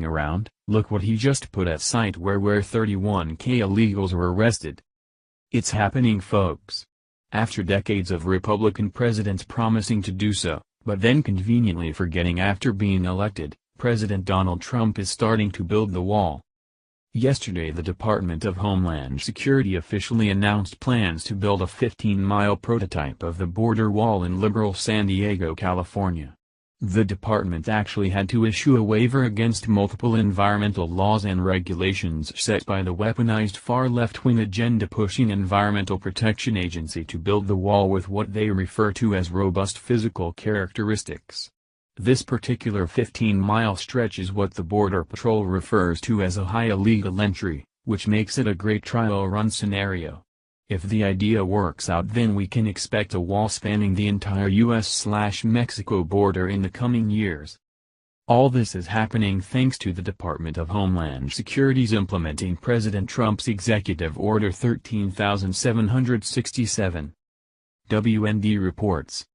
messing around, look what he just put at site where 31k illegals were arrested. It's happening, folks. After decades of Republican presidents promising to do so, but then conveniently forgetting after being elected, President Donald Trump is starting to build the wall. Yesterday the Department of Homeland Security officially announced plans to build a 15-mile prototype of the border wall in liberal San Diego, California. The department actually had to issue a waiver against multiple environmental laws and regulations set by the weaponized far left-wing agenda-pushing Environmental Protection Agency to build the wall with what they refer to as robust physical characteristics. This particular 15-mile stretch is what the Border Patrol refers to as a high illegal entry, which makes it a great trial run scenario. If the idea works out, then we can expect a wall spanning the entire US/Mexico border in the coming years. All this is happening thanks to the Department of Homeland Security's implementing President Trump's Executive Order 13,767. WND reports.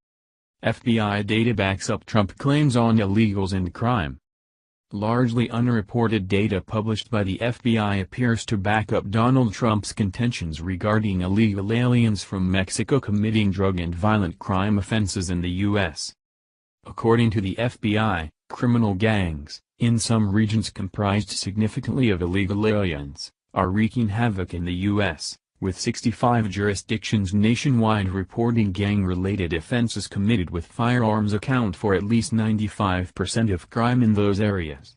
FBI data backs up Trump claims on illegals and crime. Largely unreported data published by the FBI appears to back up Donald Trump's contentions regarding illegal aliens from Mexico committing drug and violent crime offenses in the U.S. According to the FBI, criminal gangs, in some regions comprised significantly of illegal aliens, are wreaking havoc in the U.S., with 65 jurisdictions nationwide reporting gang-related offenses committed with firearms account for at least 95% of crime in those areas.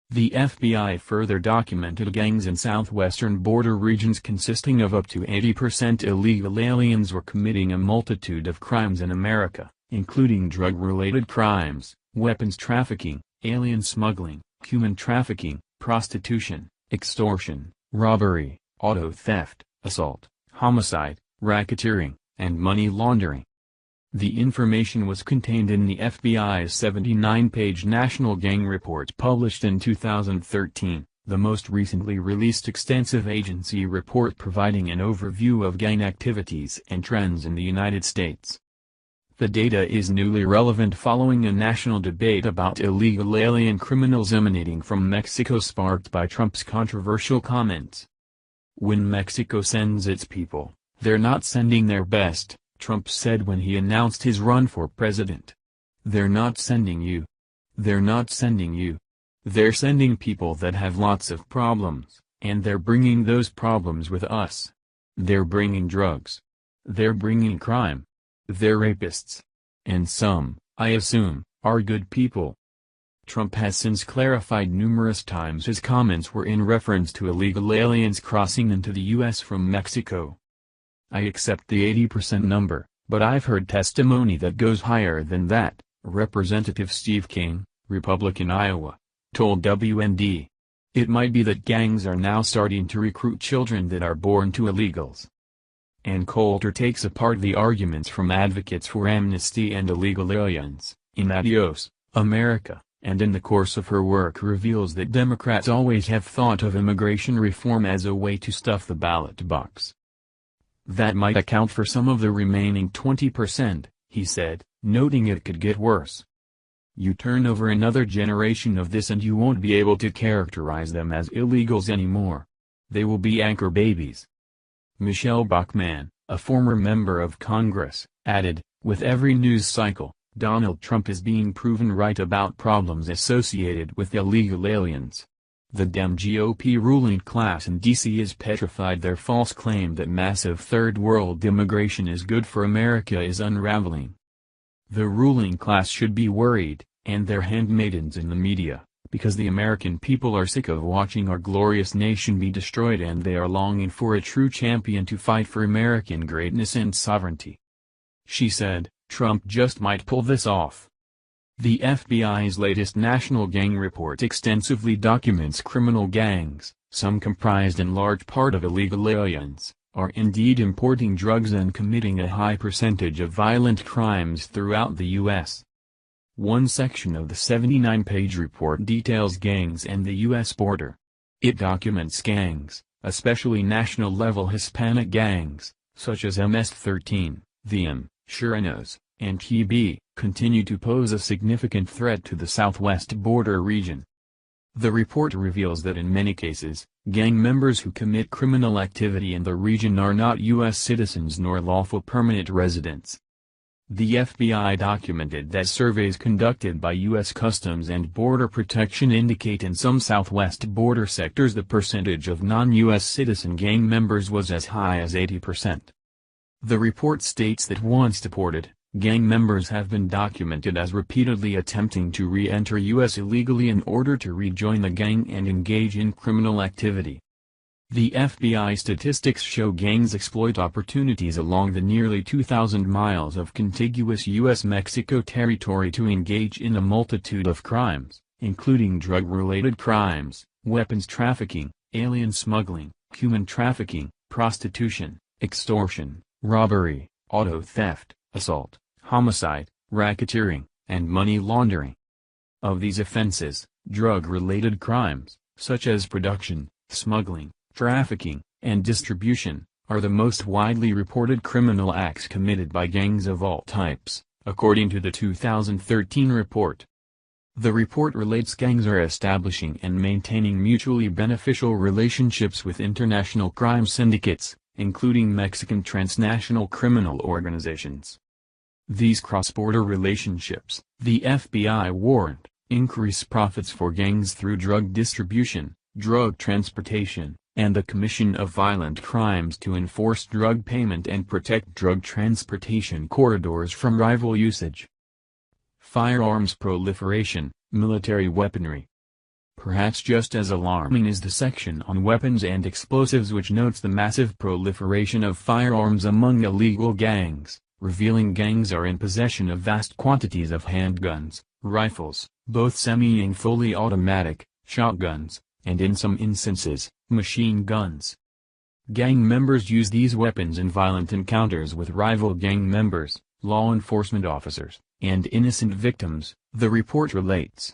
The FBI further documented gangs in southwestern border regions consisting of up to 80% illegal aliens were committing a multitude of crimes in America, including drug-related crimes, weapons trafficking, alien smuggling, human trafficking, prostitution, extortion, robbery, auto theft, assault, homicide, racketeering, and money laundering. The information was contained in the FBI's 79-page National Gang Report published in 2013, the most recently released extensive agency report providing an overview of gang activities and trends in the United States. The data is newly relevant following a national debate about illegal alien criminals emanating from Mexico sparked by Trump's controversial comments. When Mexico sends its people, they're not sending their best, Trump said when he announced his run for president. They're not sending you. They're not sending you. They're sending people that have lots of problems, and they're bringing those problems with us. They're bringing drugs. They're bringing crime. They're rapists. And some, I assume, are good people. Trump has since clarified numerous times his comments were in reference to illegal aliens crossing into the U.S. from Mexico. I accept the 80% number, but I've heard testimony that goes higher than that, Representative Steve King, Republican Iowa, told WND. It might be that gangs are now starting to recruit children that are born to illegals. Ann Coulter takes apart the arguments from advocates for amnesty and illegal aliens, in Adios, America, and in the course of her work reveals that Democrats always have thought of immigration reform as a way to stuff the ballot box. That might account for some of the remaining 20%, he said, noting it could get worse. You turn over another generation of this and you won't be able to characterize them as illegals anymore. They will be anchor babies. Michelle Bachmann, a former member of Congress, added, with every news cycle, Donald Trump is being proven right about problems associated with illegal aliens. The Dem GOP ruling class in D.C. is petrified. Their false claim that massive third-world immigration is good for America is unraveling. The ruling class should be worried, and their handmaidens in the media, because the American people are sick of watching our glorious nation be destroyed and they are longing for a true champion to fight for American greatness and sovereignty. She said, Trump just might pull this off. The FBI's latest National Gang Report extensively documents criminal gangs, some comprised in large part of illegal aliens, are indeed importing drugs and committing a high percentage of violent crimes throughout the U.S. One section of the 79-page report details gangs and the U.S. border. It documents gangs, especially national-level Hispanic gangs, such as MS-13, the M. Chirinos, and TB, continue to pose a significant threat to the southwest border region. The report reveals that in many cases, gang members who commit criminal activity in the region are not U.S. citizens nor lawful permanent residents. The FBI documented that surveys conducted by U.S. Customs and Border Protection indicate in some southwest border sectors the percentage of non-U.S. citizen gang members was as high as 80%. The report states that once deported, gang members have been documented as repeatedly attempting to re-enter U.S. illegally in order to rejoin the gang and engage in criminal activity. The FBI statistics show gangs exploit opportunities along the nearly 2,000 miles of contiguous U.S.-Mexico territory to engage in a multitude of crimes, including drug-related crimes, weapons trafficking, alien smuggling, human trafficking, prostitution, extortion, robbery, auto theft, assault, homicide, racketeering, and money laundering. Of these offenses, drug-related crimes, such as production, smuggling, trafficking, and distribution, are the most widely reported criminal acts committed by gangs of all types, according to the 2013 report. The report relates gangs are establishing and maintaining mutually beneficial relationships with international crime syndicates, including Mexican transnational criminal organizations. These cross-border relationships, the FBI warned, increase profits for gangs through drug distribution, drug transportation, and the commission of violent crimes to enforce drug payment and protect drug transportation corridors from rival usage. Firearms proliferation, military weaponry. Perhaps just as alarming is the section on weapons and explosives, which notes the massive proliferation of firearms among illegal gangs, revealing gangs are in possession of vast quantities of handguns, rifles, both semi and fully automatic, shotguns, and in some instances, machine guns. Gang members use these weapons in violent encounters with rival gang members, law enforcement officers, and innocent victims, the report relates.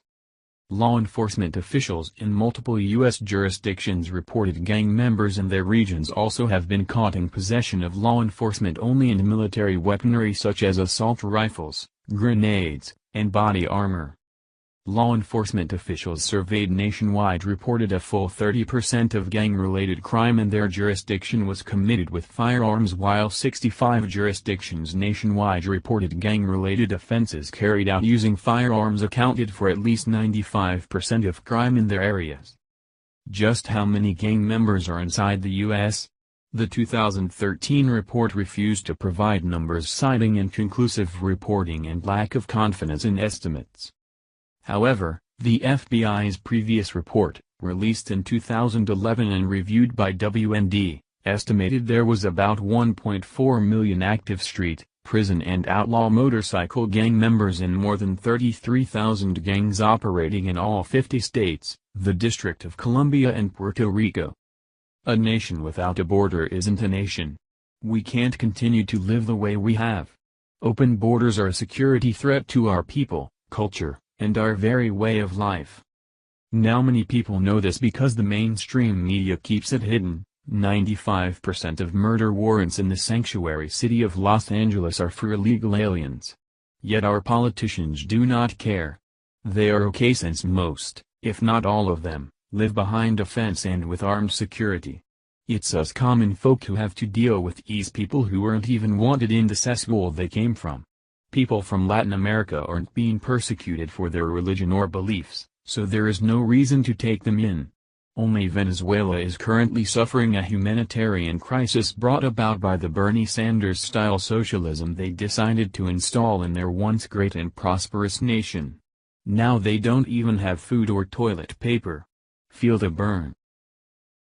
Law enforcement officials in multiple U.S. jurisdictions reported gang members in their regions also have been caught in possession of law enforcement-only and military weaponry such as assault rifles, grenades, and body armor. Law enforcement officials surveyed nationwide reported a full 30% of gang-related crime in their jurisdiction was committed with firearms, while 65 jurisdictions nationwide reported gang-related offenses carried out using firearms accounted for at least 95% of crime in their areas. Just how many gang members are inside the U.S.? The 2013 report refused to provide numbers, citing inconclusive reporting and lack of confidence in estimates. However, the FBI's previous report, released in 2011 and reviewed by WND, estimated there was about 1.4 million active street, prison and outlaw motorcycle gang members in more than 33,000 gangs operating in all 50 states, the District of Columbia and Puerto Rico. A nation without a border isn't a nation. We can't continue to live the way we have. Open borders are a security threat to our people, culture, and our very way of life. Now many people know this because the mainstream media keeps it hidden. 95% of murder warrants in the sanctuary city of Los Angeles are for illegal aliens. Yet our politicians do not care. They are okay since most, if not all of them, live behind a fence and with armed security. It's us common folk who have to deal with these people who weren't even wanted in the cesspool they came from. People from Latin America aren't being persecuted for their religion or beliefs, so there is no reason to take them in. Only Venezuela is currently suffering a humanitarian crisis brought about by the Bernie Sanders-style socialism they decided to install in their once great and prosperous nation. Now they don't even have food or toilet paper. Feel the burn.